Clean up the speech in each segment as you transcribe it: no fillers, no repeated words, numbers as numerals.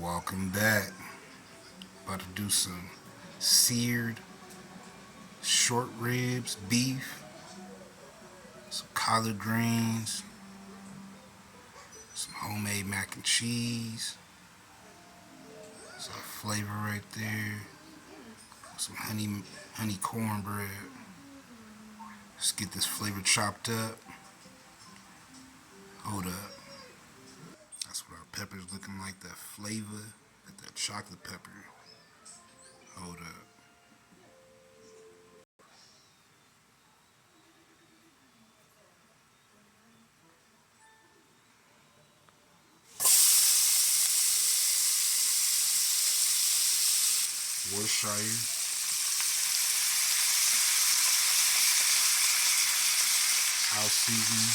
Welcome back. About to do some seared short ribs, beef, some collard greens, some homemade mac and cheese, some flavor right there, some honey cornbread. Let's get this flavor chopped up. Hold up. That's what our pepper's looking like, that flavor, that chocolate pepper. Hold up. Worcestershire, house seasoning,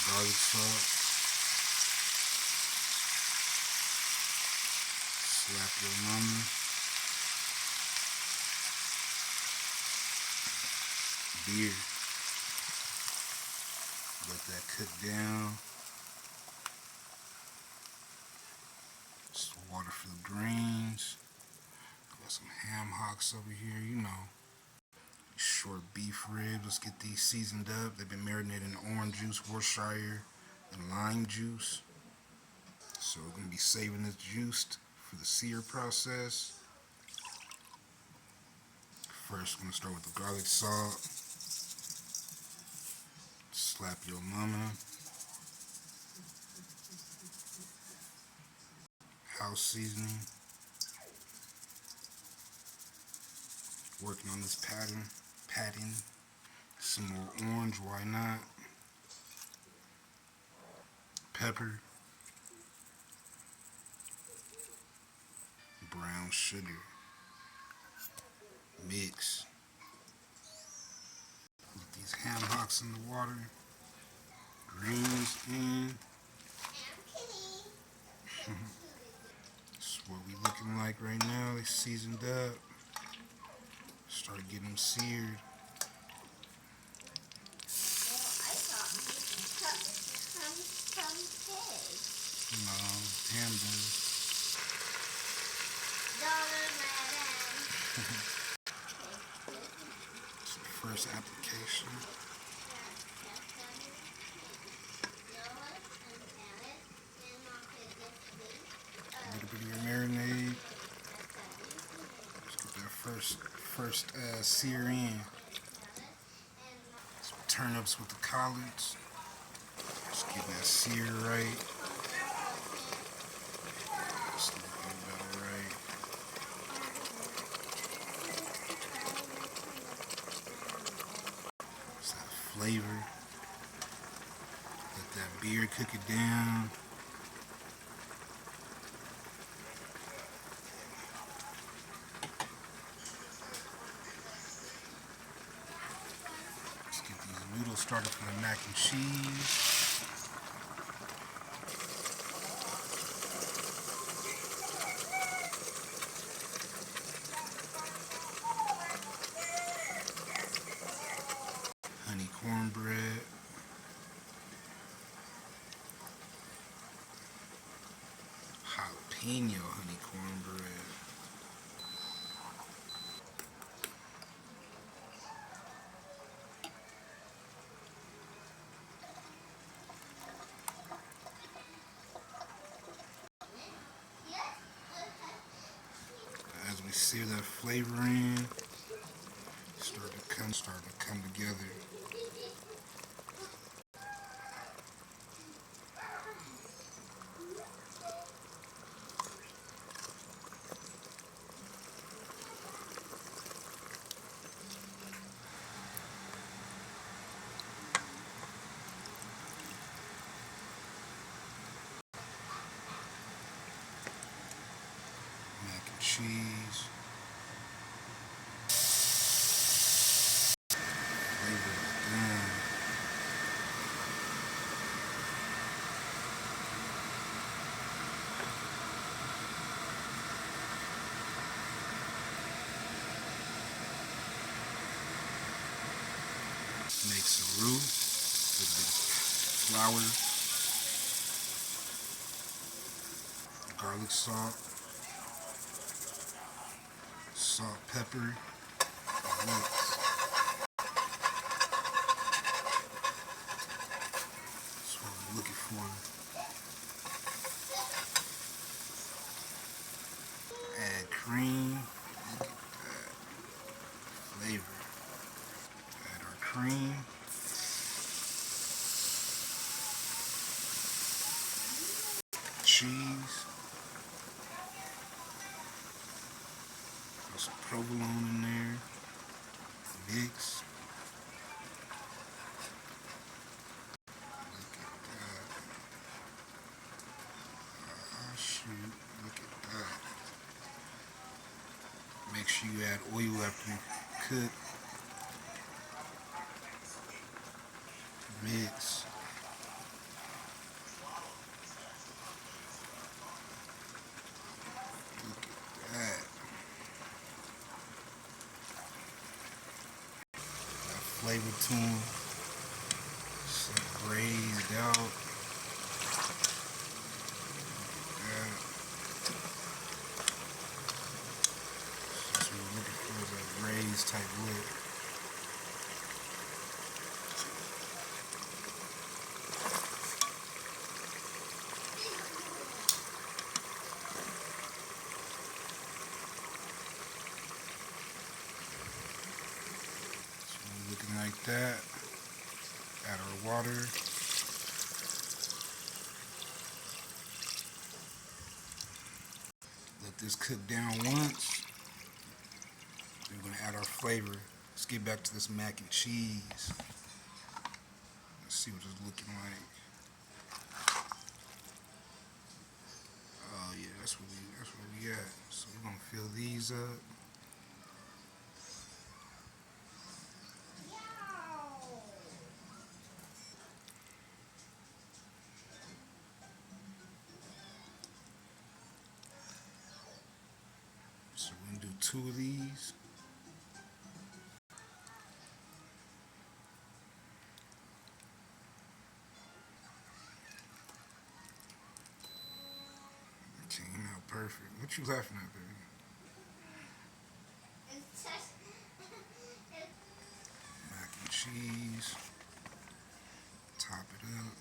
garlic salt, slap your mama, beer, let that cook down, just water for the greens, got some ham hocks over here, short beef ribs. Let's get these seasoned up. They've been marinated in orange juice, Worcestershire, and lime juice. So we're going to be saving this juice for the sear process. First, we're going to start with the garlic salt. Slap your mama. House seasoning. Working on this patting. Some more orange, why not? Pepper. Brown sugar. Mix. Get these ham hocks in the water. Greens in. This is what we looking like right now. They seasoned up. Start getting them seared. No, hamburgers. First application. A little bit of your marinade. Let's get that first sear in. Some turnips with the collards. Just get that sear right. Just get that right. It's that flavor. Let that beer cook it down. Let's get these noodles started from the mac and cheese. Honey cornbread. Jalapeno honey cornbread. As we sear that flavor in, start to come together. Mac and cheese. Flavor is done. Make some roux. flour, garlic salt, salt, pepper, and mix. That's what we're looking for. Add cream. Look at that flavor. Add our cream. Cheese. Put some provolone in there. Mix. Look at that. Oh shoot. Look at that. Make sure you add oil after you cook. Mix. Look at that. Got flavor to them. Some braised out. That. That's what we're looking for, is a braised type look. Looking like that. Add our water. Let this cook down once. Then we're going to add our flavor. Let's get back to this mac and cheese. Let's see what it's looking like. Oh yeah, that's what we got. So we're going to fill these up. So we're going to do 2 of these. Came out perfect. What you laughing at, baby? Mac and cheese. Top it up.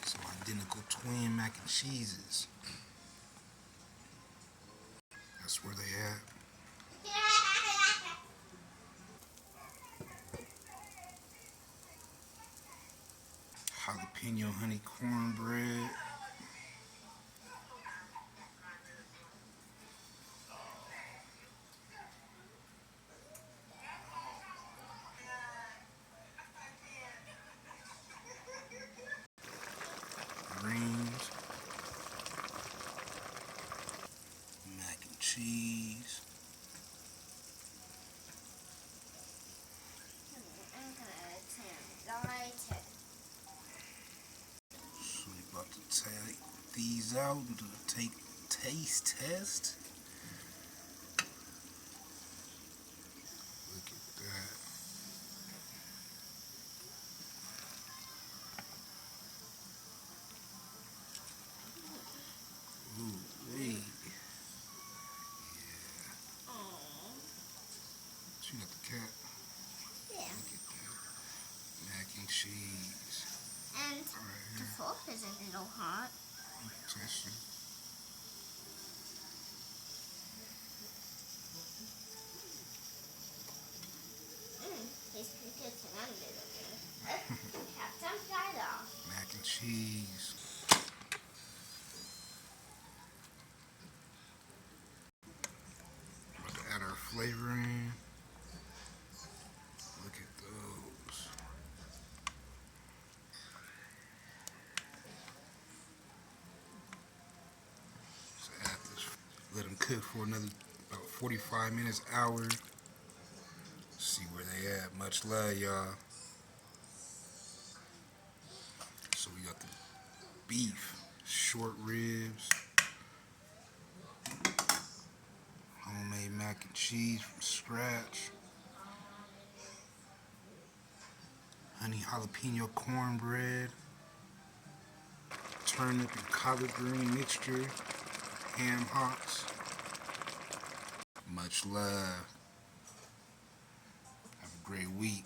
Some identical twin mac and cheeses. That's where they at. Jalapeno honey cornbread. Greens. Mac and cheese. So we about to take these out and do a taste test. Look at that. Ooh, wait. Yeah. She got the cat. Yeah. Look at that. Mac and cheese. And Right the here. fork is a little hot. Taste it. Tastes pretty good to none of it. Have some fried off. Mac and cheese. About to add our flavor in. Look at those. So add this. Let them cook for another about 45 minutes, hour. See where they at. Much love, y'all. So we got the beef, short ribs. Homemade mac and cheese from scratch. Honey jalapeno cornbread. Turnip and collard green mixture. Ham hocks. Much love. Have a great week.